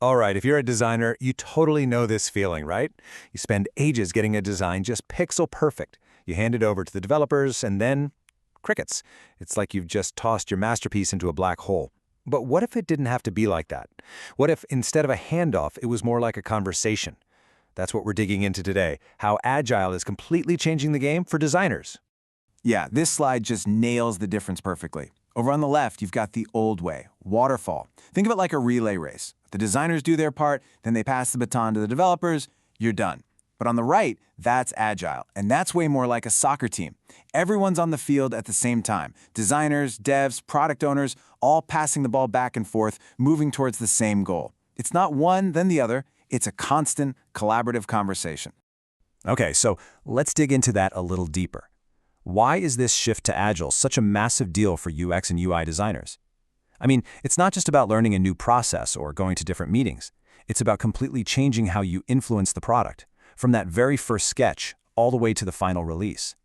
All right, if you're a designer, you totally know this feeling, right? You spend ages getting a design just pixel perfect. You hand it over to the developers, and then crickets. It's like you've just tossed your masterpiece into a black hole. But what if it didn't have to be like that? What if instead of a handoff, it was more like a conversation? That's what we're digging into today, how Agile is completely changing the game for designers. Yeah, this slide just nails the difference perfectly. Over on the left, you've got the old way, waterfall. Think of it like a relay race. The designers do their part, then they pass the baton to the developers, you're done. But on the right, that's Agile, and that's way more like a soccer team. Everyone's on the field at the same time. Designers, devs, product owners, all passing the ball back and forth, moving towards the same goal. It's not one, then the other. It's a constant, collaborative conversation. Okay, so let's dig into that a little deeper. Why is this shift to Agile such a massive deal for UX and UI designers? I mean, it's not just about learning a new process or going to different meetings. It's about completely changing how you influence the product, from that very first sketch all the way to the final release.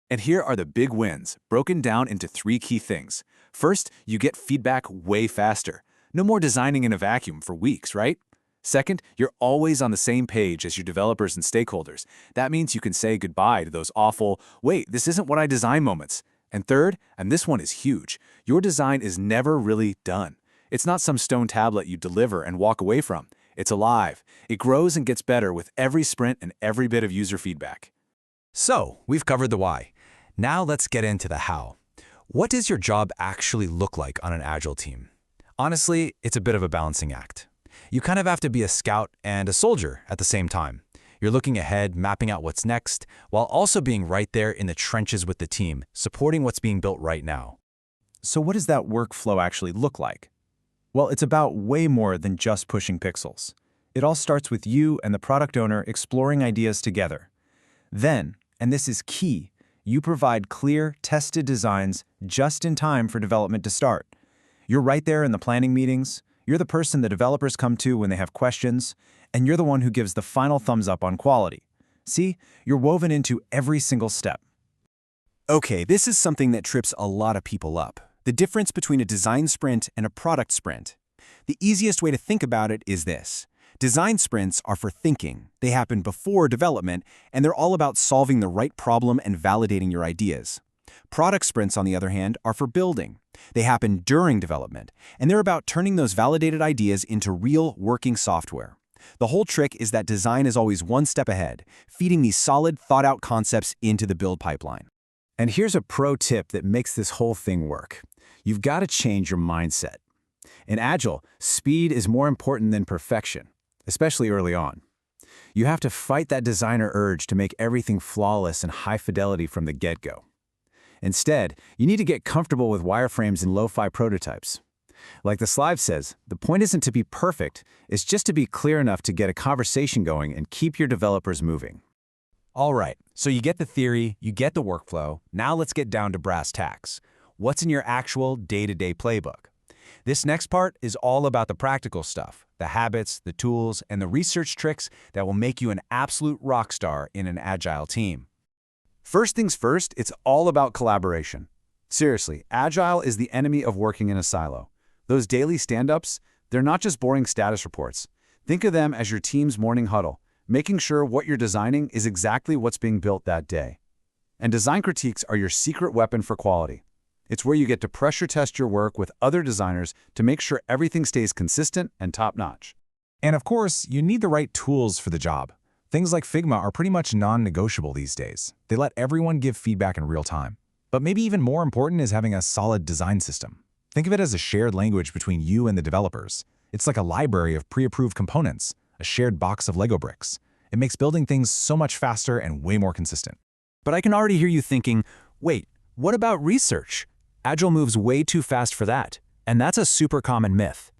And here are the big wins, broken down into 3 key things. First, you get feedback way faster. No more designing in a vacuum for weeks, right? Second, you're always on the same page as your developers and stakeholders. That means you can say goodbye to those awful, wait, this isn't what I designed moments. And third, and this one is huge, your design is never really done. It's not some stone tablet you deliver and walk away from. It's alive. It grows and gets better with every sprint and every bit of user feedback. So, we've covered the why. Now let's get into the how. What does your job actually look like on an Agile team? Honestly, it's a bit of a balancing act. You kind of have to be a scout and a soldier at the same time. You're looking ahead, mapping out what's next, while also being right there in the trenches with the team, supporting what's being built right now. So what does that workflow actually look like? Well, it's about way more than just pushing pixels. It all starts with you and the product owner exploring ideas together. Then, and this is key, you provide clear, tested designs just in time for development to start. You're right there in the planning meetings. You're the person the developers come to when they have questions, and you're the one who gives the final thumbs up on quality. See, you're woven into every single step. Okay, this is something that trips a lot of people up. The difference between a design sprint and a product sprint. The easiest way to think about it is this. Design sprints are for thinking. They happen before development, and they're all about solving the right problem and validating your ideas. Product sprints, on the other hand, are for building. They happen during development, and they're about turning those validated ideas into real working software. The whole trick is that design is always one step ahead, feeding these solid, thought-out concepts into the build pipeline. And here's a pro tip that makes this whole thing work. You've got to change your mindset. In Agile, speed is more important than perfection, especially early on. You have to fight that designer urge to make everything flawless and high fidelity from the get-go. Instead, you need to get comfortable with wireframes and lo-fi prototypes. Like the slide says, the point isn't to be perfect, it's just to be clear enough to get a conversation going and keep your developers moving. All right, so you get the theory, you get the workflow, now let's get down to brass tacks. What's in your actual day-to-day playbook? This next part is all about the practical stuff, the habits, the tools, and the research tricks that will make you an absolute rock star in an Agile team. First things first, it's all about collaboration. Seriously, Agile is the enemy of working in a silo. Those daily stand-ups, they're not just boring status reports. Think of them as your team's morning huddle, making sure what you're designing is exactly what's being built that day. And design critiques are your secret weapon for quality. It's where you get to pressure test your work with other designers to make sure everything stays consistent and top-notch. And of course, you need the right tools for the job. Things like Figma are pretty much non-negotiable these days. They let everyone give feedback in real time. But maybe even more important is having a solid design system. Think of it as a shared language between you and the developers. It's like a library of pre-approved components, a shared box of Lego bricks. It makes building things so much faster and way more consistent. But I can already hear you thinking, wait, what about research? Agile moves way too fast for that, and that's a super common myth.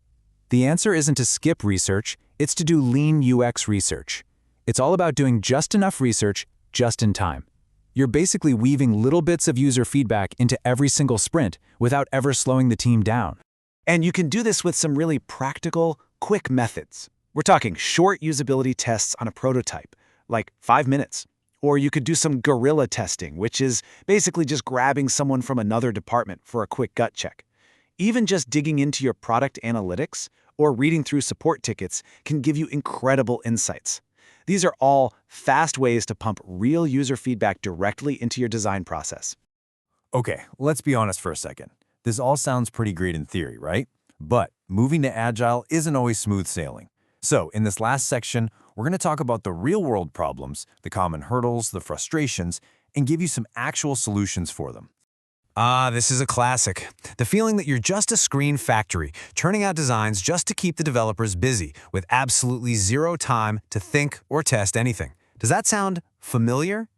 The answer isn't to skip research, it's to do lean UX research. It's all about doing just enough research, just in time. You're basically weaving little bits of user feedback into every single sprint without ever slowing the team down. And you can do this with some really practical, quick methods. We're talking short usability tests on a prototype, like 5 minutes. Or you could do some guerrilla testing, which is basically just grabbing someone from another department for a quick gut check. Even just digging into your product analytics, or reading through support tickets can give you incredible insights. These are all fast ways to pump real user feedback directly into your design process. Okay, let's be honest for a second. This all sounds pretty great in theory, right? But moving to Agile isn't always smooth sailing. So in this last section, we're going to talk about the real-world problems, the common hurdles, the frustrations, and give you some actual solutions for them. This is a classic. The feeling that you're just a screen factory, churning out designs just to keep the developers busy, with absolutely zero time to think or test anything. Does that sound familiar?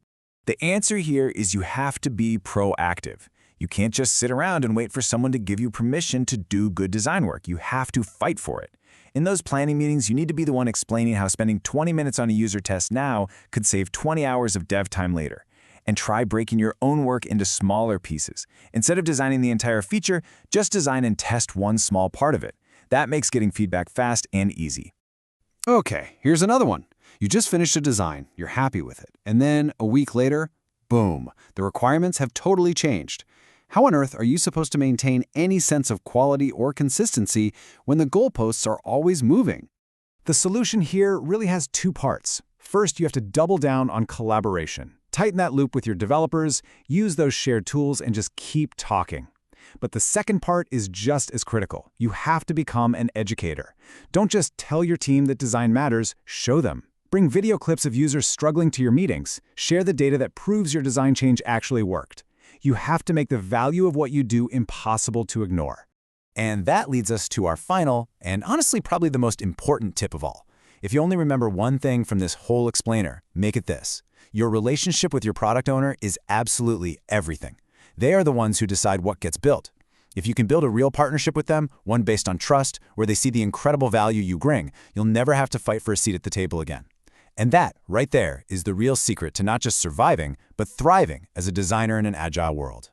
The answer here is you have to be proactive. You can't just sit around and wait for someone to give you permission to do good design work. You have to fight for it. In those planning meetings, you need to be the one explaining how spending 20 minutes on a user test now could save 20 hours of dev time later. And try breaking your own work into smaller pieces. Instead of designing the entire feature, just design and test one small part of it. That makes getting feedback fast and easy. Okay, here's another one. You just finished a design, you're happy with it, and then a week later, boom, the requirements have totally changed. How on earth are you supposed to maintain any sense of quality or consistency when the goalposts are always moving? The solution here really has two parts. First, you have to double down on collaboration. Tighten that loop with your developers, use those shared tools, and just keep talking. But the second part is just as critical. You have to become an educator. Don't just tell your team that design matters, show them. Bring video clips of users struggling to your meetings. Share the data that proves your design change actually worked. You have to make the value of what you do impossible to ignore. And that leads us to our final, and honestly probably the most important tip of all. If you only remember one thing from this whole explainer, make it this. Your relationship with your product owner is absolutely everything. They are the ones who decide what gets built. If you can build a real partnership with them, one based on trust, where they see the incredible value you bring, you'll never have to fight for a seat at the table again. And that, right there, is the real secret to not just surviving, but thriving as a designer in an agile world.